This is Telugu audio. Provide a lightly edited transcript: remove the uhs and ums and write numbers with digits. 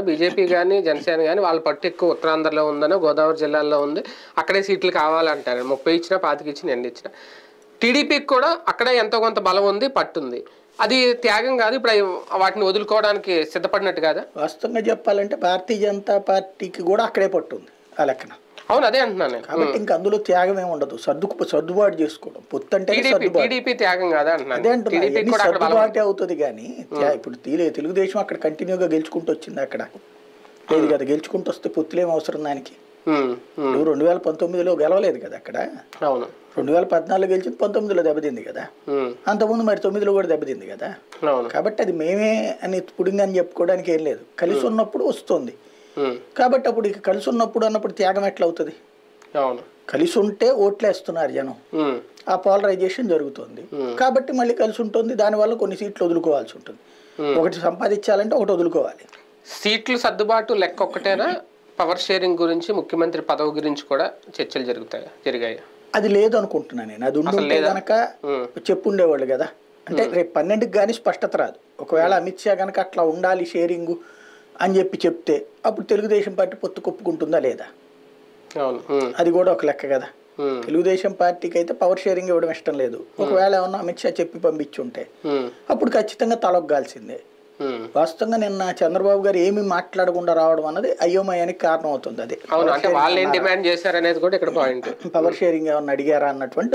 బీజేపీ గానీ జనసేన గానీ వాళ్ళ పట్టు ఎక్కువ ఉత్తరాంధ్రలో ఉందని, గోదావరి జిల్లాల్లో ఉంది. అక్కడే సీట్లు కావాలంటారు. 30 ఇచ్చినా 25 ఇచ్చినా ఎన్ని ఇచ్చినా. టీడీపీకి కూడా అక్కడే ఎంతో కొంత బలం ఉంది, పట్టుంది. అది త్యాగం కాదు, ఇప్పుడు వాటిని వదులుకోవడానికి సిద్ధపడినట్టు కాదా? వాస్తవంగా చెప్పాలంటే భారతీయ జనతా పార్టీకి కూడా అక్కడే పట్టుంది ఆ లెక్కన. అవును, అదే అంటున్నాను. కాబట్టి ఇంకా అందులో త్యాగం ఏమి ఉండదు, సర్దుబాటు చేసుకోవడం. పొత్తు అంటే టీడీపీ త్యాగం కాదా అంటున్నాను. అదే అంటున్నా, సర్దుబాటే అవుతుంది. కానీ ఇప్పుడు తెలుగుదేశం అక్కడ కంటిన్యూగా గెలుచుకుంటూ వచ్చింది, అక్కడ లేదు కదా. గెలుచుకుంటూ వస్తే పొత్తులేం అవసరం దానికి. 2019లో గెలవలేదు కదా అక్కడ. 2014 గెలిచింది, 19లో దెబ్బతింది కదా. అంతకుముందు మరి 9లో కూడా దెబ్బతింది కదా. కాబట్టి అది మేమే అని పుడింగ్ అని చెప్పుకోవడానికి ఏం లేదు. కలిసి ఉన్నప్పుడు వస్తుంది. కాబట్టి అప్పుడు ఇక కలిసి ఉన్నప్పుడు అన్నప్పుడు త్యాగం ఎట్లా అవుతుంది? కలిసి ఉంటే ఓట్లేస్తున్నారు జనం, ఆ పోలరైజేషన్ జరుగుతుంది. కాబట్టి మళ్ళీ కలిసి ఉంటుంది, దానివల్ల కొన్ని సీట్లు వదులుకోవాల్సి ఉంటుంది. ఒకటి సంపాదించాలంటే ఒకటి వదులుకోవాలి. సీట్లు సర్దుబాటు లెక్క ఒక్కటేనా? పవర్ షేరింగ్ గురించి, ముఖ్యమంత్రి పదవి గురించి కూడా చర్చలు జరిగాయి. అది లేదు అనుకుంటున్నా నేను. అది ఉంటే కనుక చెప్పుండేవాళ్ళు కదా. అంటే రేపు 12కి కానీ స్పష్టత రాదు. ఒకవేళ అమిత్ షా కనుక అట్లా ఉండాలి షేరింగ్ అని చెప్తే అప్పుడు తెలుగుదేశం పార్టీ పొత్తు కొప్పుకుంటుందా లేదా, అది కూడా ఒక లెక్క కదా. తెలుగుదేశం పార్టీకి అయితే పవర్ షేరింగ్ ఇవ్వడం ఇష్టం లేదు. ఒకవేళ ఏమన్నా అమిత్ షా చెప్పి పంపించుంటే అప్పుడు ఖచ్చితంగా తలొగ్గాల్సిందే. వాస్తవంగా నిన్న చంద్రబాబు గారు ఏమి మాట్లాడకుండా రావడం అన్నది అయోమయానికి కారణం అవుతుంది. అది వాళ్ళు ఏం డిమాండ్ చేశారనేది కూడా ఇక్కడ పాయింట్. పవర్ షేరింగ్ ఏమన్నా అడిగారా అన్నటువంటి